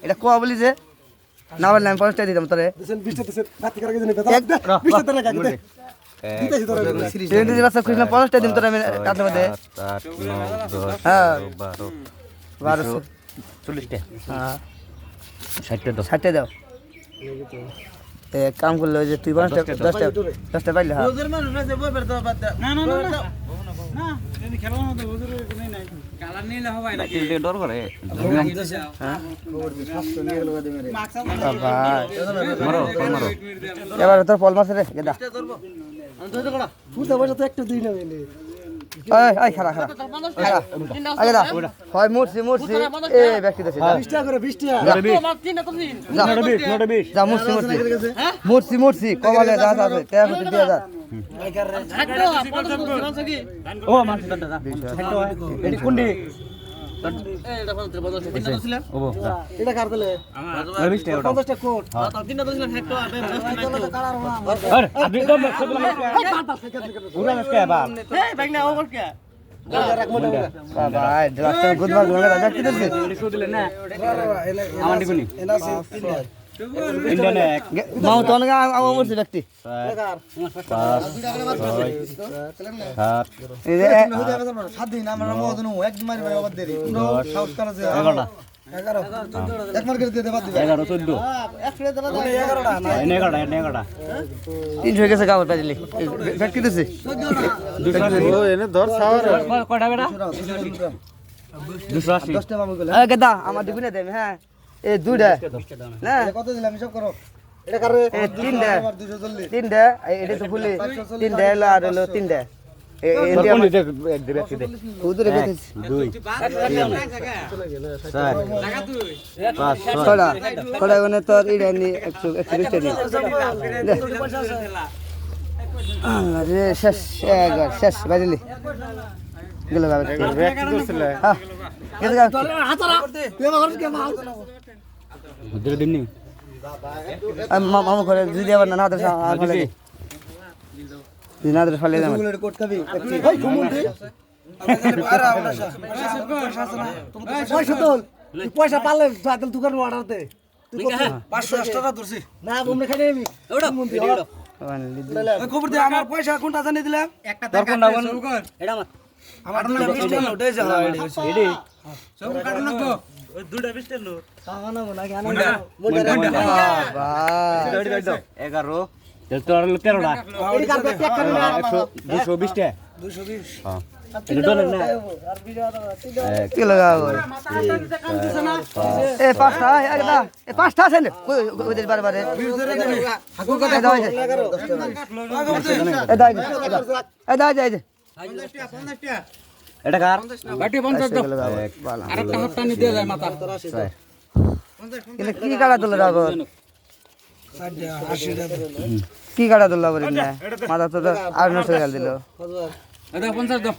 এটা কোয়া বলি যে না বললে আমি 50 টাকা দিতাম তোরে হ্যাঁ 60 দাও কাম করলে যে তুই 10টা পাইলে এবার তোর পল মাছ রে গেদা একটা দুই না খারা হয় মুরছি এ ব্যক্তি দেশে 20 টাকা করে 20 টাকা মুরছি কমালে যা আছে 2000 ও মাছ দাদা এডি কোনডি এটা কার দিলে আমার 20 টাকা 50 টাকা কোট তাও তিনটা দিলাম হেক্টর আরে আপনি তো পুরা মাছ কে বাপ এই ব্যাগ না ওভার কে বাবা রাস্তা গুদবার গুলে রাজা কি দিছে এডি দিলে না আমার দিবনি এনা আছে ইন্ডিয়ান এক মাও তো না আমার মুরছি ব্যক্তি সাত দিন আমরা মদন একদিন মারি ভাই আবার দেরি সাউথ কানা যে 11 এক মার্কেট দিয়ে বাদ দিবে 11 14 11টা না 11টা 3 হয়ে গেছে গাওর পাইলি ব্যক্তি দিছে 200 ও এনে ধর সাওয়ার কয়টা বেটা 280 10টা মামু গেল এ গদা আমার দিবি না দেব হ্যাঁ এই দুইটা না কত দিলাম হিসাব করো এটা কারে এই তিনটা 240 এটা তো ফুলি তিনটা হলো আর হলো তিনটা ইন্ডিয়া কোন এক দিবে কি দে উদরে বেতে দুই চার টাকা দুই পাঁচ ছড়া গনে তোর ইডা নি 120 টাকা আরে শেষ বাজলি গেল বাবা কি করছিল হ্যাঁ কেন হাতরা তুই আমার কে মাল উদরে দিননি মামা করে যদি আবার না আদর আর বলে দিনাদের ফলে দাম গুলো কোট খাবি ওই ঘুমুন্দি আরে আওড়াসা পয়সা তোল পয়সা পালে সাইকেল দোকান অর্ডার দে 500 টাকা ধরছি না ঘুমনে খাই আমি ওটা ঘুমুন্দি ওই খবর দে আমার পয়সা কোনটা জানি দিলাম একটা টাকা এটা আমার না 20 টাকা ওটাই যা এডি সব কাটন না ওই দুইটা 20 টাকা নো খাওয়ানো না কেন বাবা 11 তো আর 13 টাকা এই কার ব্যাগ চেক করুন 220 টাকা 220 হ্যাঁ এটা তো না আর ভিডিও কি লাগাও এ পাঁচটা একদা এ পাঁচটা আছে না কই দে বারে হাকু কথা দাও এ দাই এ দাই যাই 50 টাকা এটা কার বাটি 50 দাও আরেকটা হাতটা নি দিয়ে যায় মাথা 50 এটা কি কাটা তোলা রাগো 80 টাকা কি কাটা তোলা বলি না মাথা তো আর নষ্ট করে দিল এটা 50 দাও